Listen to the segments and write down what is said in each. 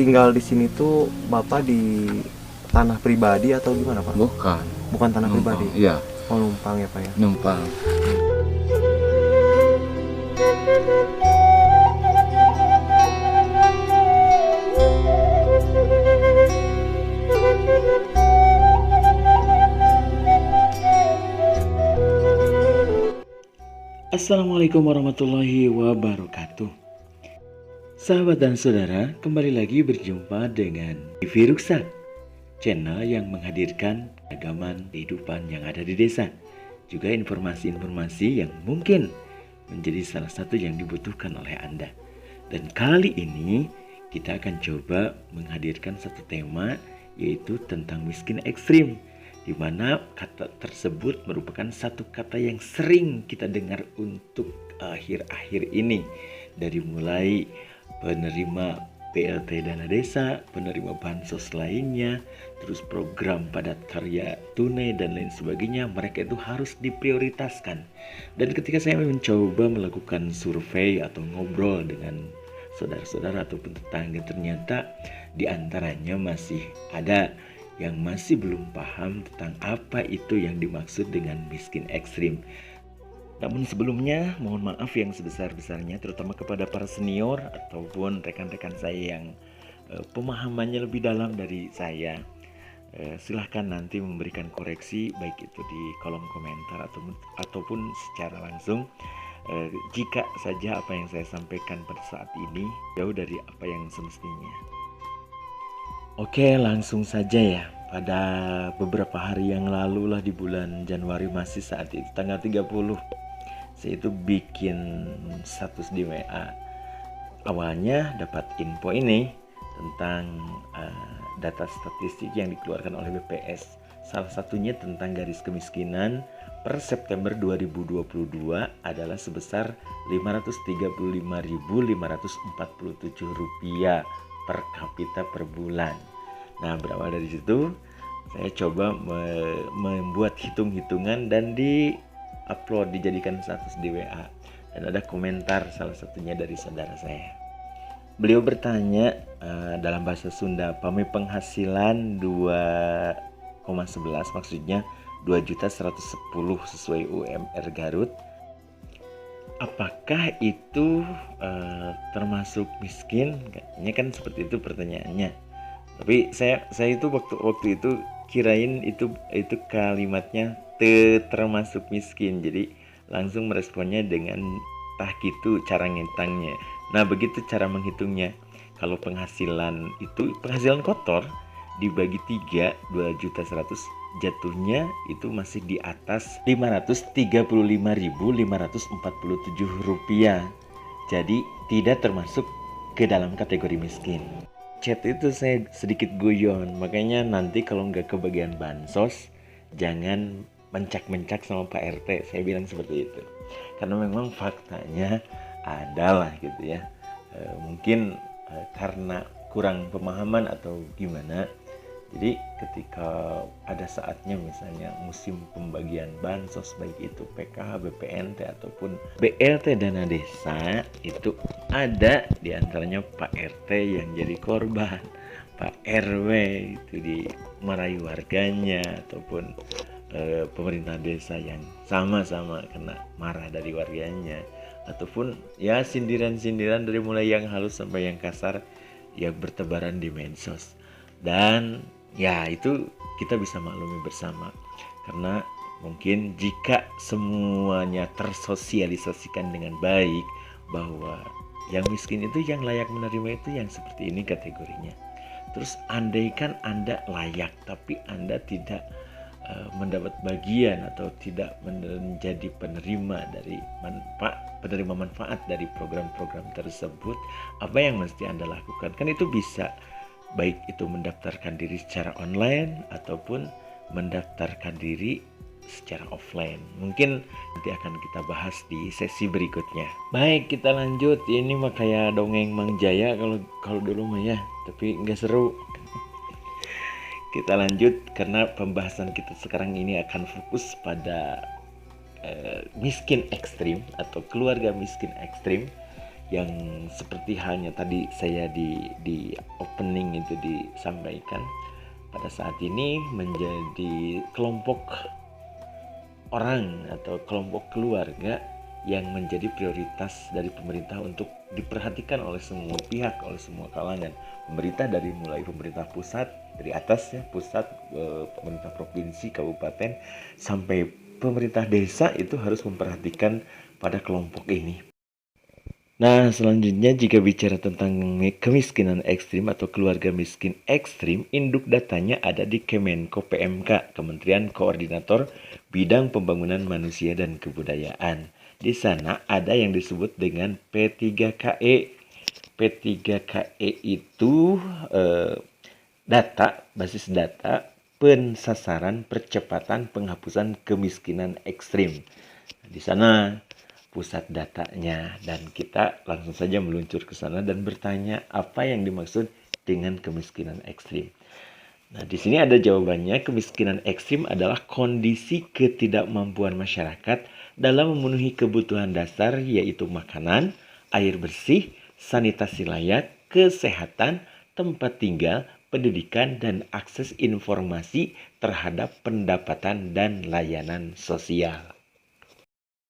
tinggal di sini tuh Bapak di tanah pribadi atau gimana Pak? Bukan. Bukan tanah Numpang. pribadi? Iya, Oh numpang ya Pak ya? numpang. Assalamualaikum warahmatullahi wabarakatuh. Sahabat dan saudara, kembali lagi berjumpa dengan TV Ruksak, channel yang menghadirkan ragaman kehidupan yang ada di desa. Juga informasi-informasi yang mungkin menjadi salah satu yang dibutuhkan oleh Anda. Dan kali ini kita akan coba menghadirkan satu tema, yaitu tentang miskin ekstrim, di mana kata tersebut merupakan satu kata yang sering kita dengar untuk akhir-akhir ini, dari mulai penerima BLT dana desa, penerima bansos lainnya, terus program padat karya tunai dan lain sebagainya, mereka itu harus diprioritaskan. Dan ketika saya mencoba melakukan survei atau ngobrol dengan saudara-saudara ataupun tetangga, ternyata di antaranya masih ada yang masih belum paham tentang apa itu yang dimaksud dengan miskin ekstrim. Namun sebelumnya mohon maaf yang sebesar-besarnya, terutama kepada para senior ataupun rekan-rekan saya yang pemahamannya lebih dalam dari saya. Silahkan nanti memberikan koreksi, baik itu di kolom komentar ataupun secara langsung, jika saja apa yang saya sampaikan pada saat ini jauh dari apa yang semestinya. Oke, langsung saja ya. Pada beberapa hari yang lalu lah, di bulan Januari masih saat itu tanggal 30, saya itu bikin status di WA. Awalnya dapat info ini tentang data statistik yang dikeluarkan oleh BPS. Salah satunya tentang garis kemiskinan per September 2022 adalah sebesar Rp535.547 per kapita per bulan. Nah, berawal dari situ saya coba membuat hitung-hitungan dan di-upload, dijadikan status di WA. Dan ada komentar salah satunya dari saudara saya. Beliau bertanya dalam bahasa Sunda, "Pami penghasilan 2,11, maksudnya 2.110 sesuai UMR Garut. Apakah itu termasuk miskin?" Kayaknya kan seperti itu pertanyaannya. Tapi saya itu waktu itu kirain itu kalimatnya termasuk miskin. Jadi langsung meresponnya dengan tah gitu cara ngitangnya. Nah, begitu cara menghitungnya. Kalau penghasilan itu penghasilan kotor dibagi 3, 2.100.000, jatuhnya itu masih di atas Rp535.547. Jadi tidak termasuk ke dalam kategori miskin. Chat itu saya sedikit guyon, makanya nanti kalau nggak kebagian bansos jangan mencak-mencak sama Pak RT, saya bilang seperti itu. Karena memang faktanya adalah gitu ya, mungkin karena kurang pemahaman atau gimana. Jadi ketika ada saatnya misalnya musim pembagian bansos, baik itu PKH, BPNT ataupun BLT dana desa, itu ada diantaranya Pak RT yang jadi korban, Pak RW itu dimarahi warganya, ataupun pemerintah desa yang sama-sama kena marah dari warganya, ataupun ya sindiran-sindiran dari mulai yang halus sampai yang kasar yang bertebaran di medsos. Dan ya itu kita bisa maklumi bersama, karena mungkin jika semuanya tersosialisasikan dengan baik bahwa yang miskin itu yang layak menerima itu yang seperti ini kategorinya. Terus andaikan Anda layak tapi Anda tidak mendapat bagian atau tidak menjadi penerima manfaat dari program-program tersebut, apa yang mesti Anda lakukan? Kan itu bisa baik itu mendaftarkan diri secara online ataupun mendaftarkan diri secara offline. Mungkin nanti akan kita bahas di sesi berikutnya. Baik, kita lanjut. Ini mah kayak dongeng Mang Jaya kalau dulu mah ya, tapi nggak seru. Kita lanjut karena pembahasan kita sekarang ini akan fokus pada miskin ekstrim atau keluarga miskin ekstrim yang seperti halnya tadi saya di opening itu disampaikan, pada saat ini menjadi kelompok orang atau kelompok keluarga yang menjadi prioritas dari pemerintah untuk diperhatikan oleh semua pihak, oleh semua kalangan. Pemerintah dari mulai pemerintah pusat, dari atas ya, pusat, pemerintah provinsi, kabupaten, sampai pemerintah desa itu harus memperhatikan pada kelompok ini. Nah, selanjutnya jika bicara tentang kemiskinan ekstrim atau keluarga miskin ekstrim, induk datanya ada di Kemenko PMK, Kementerian Koordinator Bidang Pembangunan Manusia dan Kebudayaan. Di sana ada yang disebut dengan P3KE. P3KE itu basis data pensasaran percepatan penghapusan kemiskinan ekstrim. Di sana pusat datanya, dan kita langsung saja meluncur ke sana dan bertanya apa yang dimaksud dengan kemiskinan ekstrim. Nah, di sini ada jawabannya. Kemiskinan ekstrim adalah kondisi ketidakmampuan masyarakat dalam memenuhi kebutuhan dasar, yaitu makanan, air bersih, sanitasi layak, kesehatan, tempat tinggal, pendidikan, dan akses informasi terhadap pendapatan dan layanan sosial.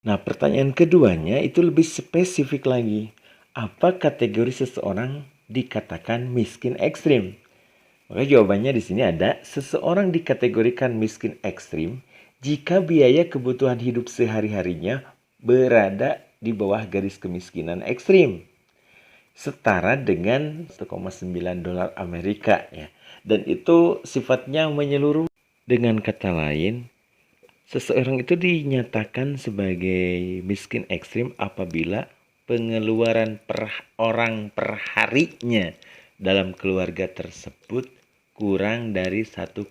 Nah, pertanyaan keduanya itu lebih spesifik lagi. Apa kategori seseorang dikatakan miskin ekstrim? Maka jawabannya di sini ada, seseorang dikategorikan miskin ekstrim jika biaya kebutuhan hidup sehari-harinya berada di bawah garis kemiskinan ekstrim, setara dengan $1,9 Amerika ya. Dan itu sifatnya menyeluruh. Dengan kata lain, seseorang itu dinyatakan sebagai miskin ekstrim apabila pengeluaran per orang per harinya dalam keluarga tersebut kurang dari $1,9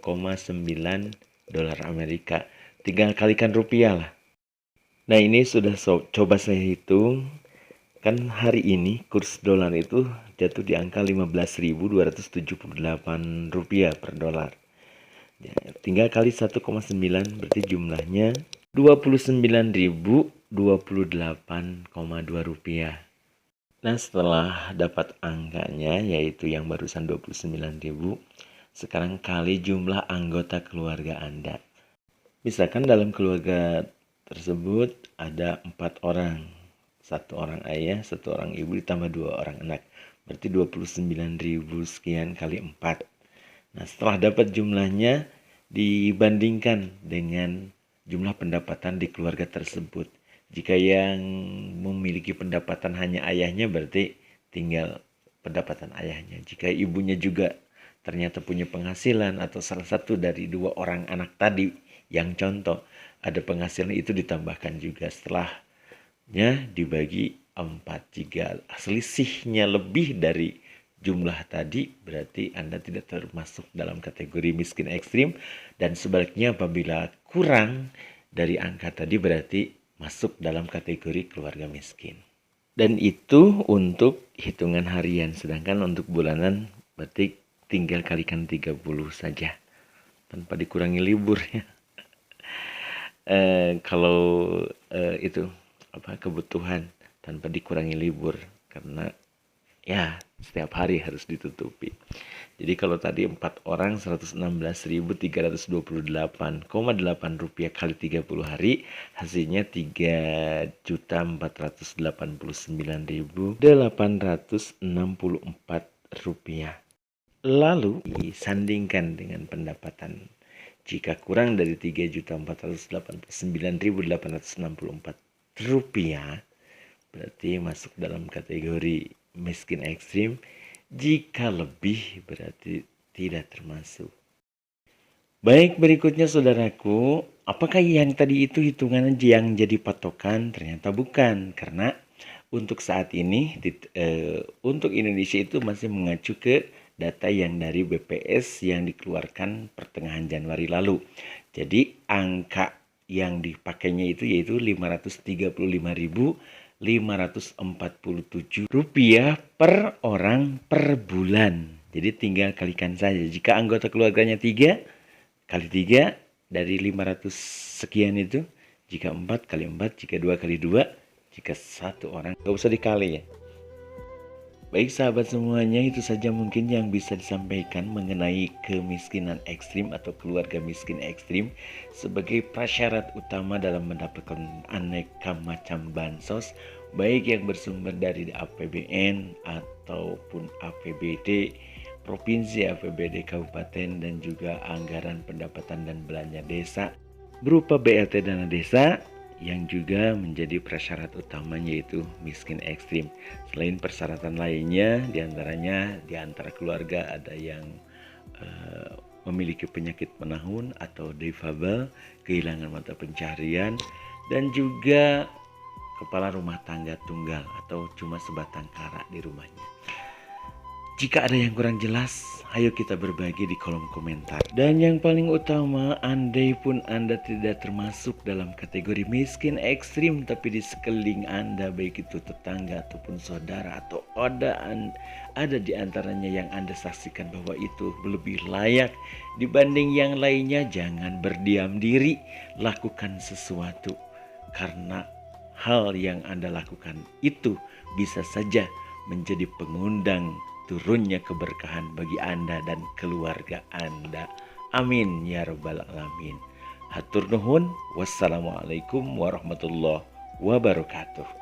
Amerika. Tinggal kalikan rupiah lah. Nah, ini sudah coba saya hitung. Kan hari ini kurs dolar itu jatuh di angka 15.278 rupiah per dolar. Ya, tinggal kali 1,9 berarti jumlahnya 29.028,2 rupiah. Nah, setelah dapat angkanya yaitu yang barusan 29.000, sekarang kali jumlah anggota keluarga Anda. Misalkan dalam keluarga tersebut ada 4 orang. 1 orang ayah, 1 orang ibu ditambah 2 orang anak. Berarti 29.000 sekian kali 4. Nah, setelah dapat jumlahnya dibandingkan dengan jumlah pendapatan di keluarga tersebut. Jika yang memiliki pendapatan hanya ayahnya, berarti tinggal pendapatan ayahnya. Jika ibunya juga ternyata punya penghasilan atau salah satu dari 2 orang anak tadi yang contoh ada penghasilan, itu ditambahkan juga setelahnya dibagi 4. Jika selisihnya lebih dari jumlah tadi, berarti Anda tidak termasuk dalam kategori miskin ekstrim, dan sebaliknya apabila kurang dari angka tadi berarti masuk dalam kategori keluarga miskin. Dan itu untuk hitungan harian, sedangkan untuk bulanan berarti tinggal kalikan 30 saja tanpa dikurangi libur ya. Kalau itu kebutuhan tanpa dikurangi libur, karena ya setiap hari harus ditutupi. Jadi kalau tadi 4 orang 116.328,8 rupiah kali 30 hari, hasilnya 3.489.864 rupiah. Lalu disandingkan dengan pendapatan. Jika kurang dari 3.489.864 rupiah, berarti masuk dalam kategori miskin ekstrim. Jika lebih berarti tidak termasuk. Baik, berikutnya saudaraku, apakah yang tadi itu hitungan yang jadi patokan? Ternyata bukan, karena untuk saat ini untuk Indonesia itu masih mengacu ke data yang dari BPS yang dikeluarkan pertengahan Januari lalu. Jadi angka yang dipakainya itu yaitu 535.547 rupiah per orang per bulan. Jadi tinggal kalikan saja. Jika anggota keluarganya 3, kali 3 dari 500 sekian itu. Jika 4 kali 4, jika 2 kali 2, jika 1 orang. Gak usah dikali ya. Baik sahabat semuanya, itu saja mungkin yang bisa disampaikan mengenai kemiskinan ekstrim atau keluarga miskin ekstrim sebagai prasyarat utama dalam mendapatkan aneka macam bansos, baik yang bersumber dari APBN ataupun APBD provinsi, APBD kabupaten, dan juga anggaran pendapatan dan belanja desa berupa BLT dana desa, yang juga menjadi prasyarat utamanya yaitu miskin ekstrim. Selain persyaratan lainnya, diantaranya di antara keluarga ada yang memiliki penyakit menahun atau difabel, kehilangan mata pencaharian, dan juga kepala rumah tangga tunggal atau cuma sebatang kara di rumahnya. Jika ada yang kurang jelas, ayo kita berbagi di kolom komentar. Dan yang paling utama, andai pun Anda tidak termasuk dalam kategori miskin ekstrim, tapi di sekeliling Anda, baik itu tetangga ataupun saudara, atau ada di antaranya yang Anda saksikan bahwa itu lebih layak dibanding yang lainnya, jangan berdiam diri, lakukan sesuatu. Karena hal yang Anda lakukan itu bisa saja menjadi pengundang turunnya keberkahan bagi Anda dan keluarga Anda. Amin ya rabbal alamin. Hatur nuhun. Wassalamualaikum warahmatullahi wabarakatuh.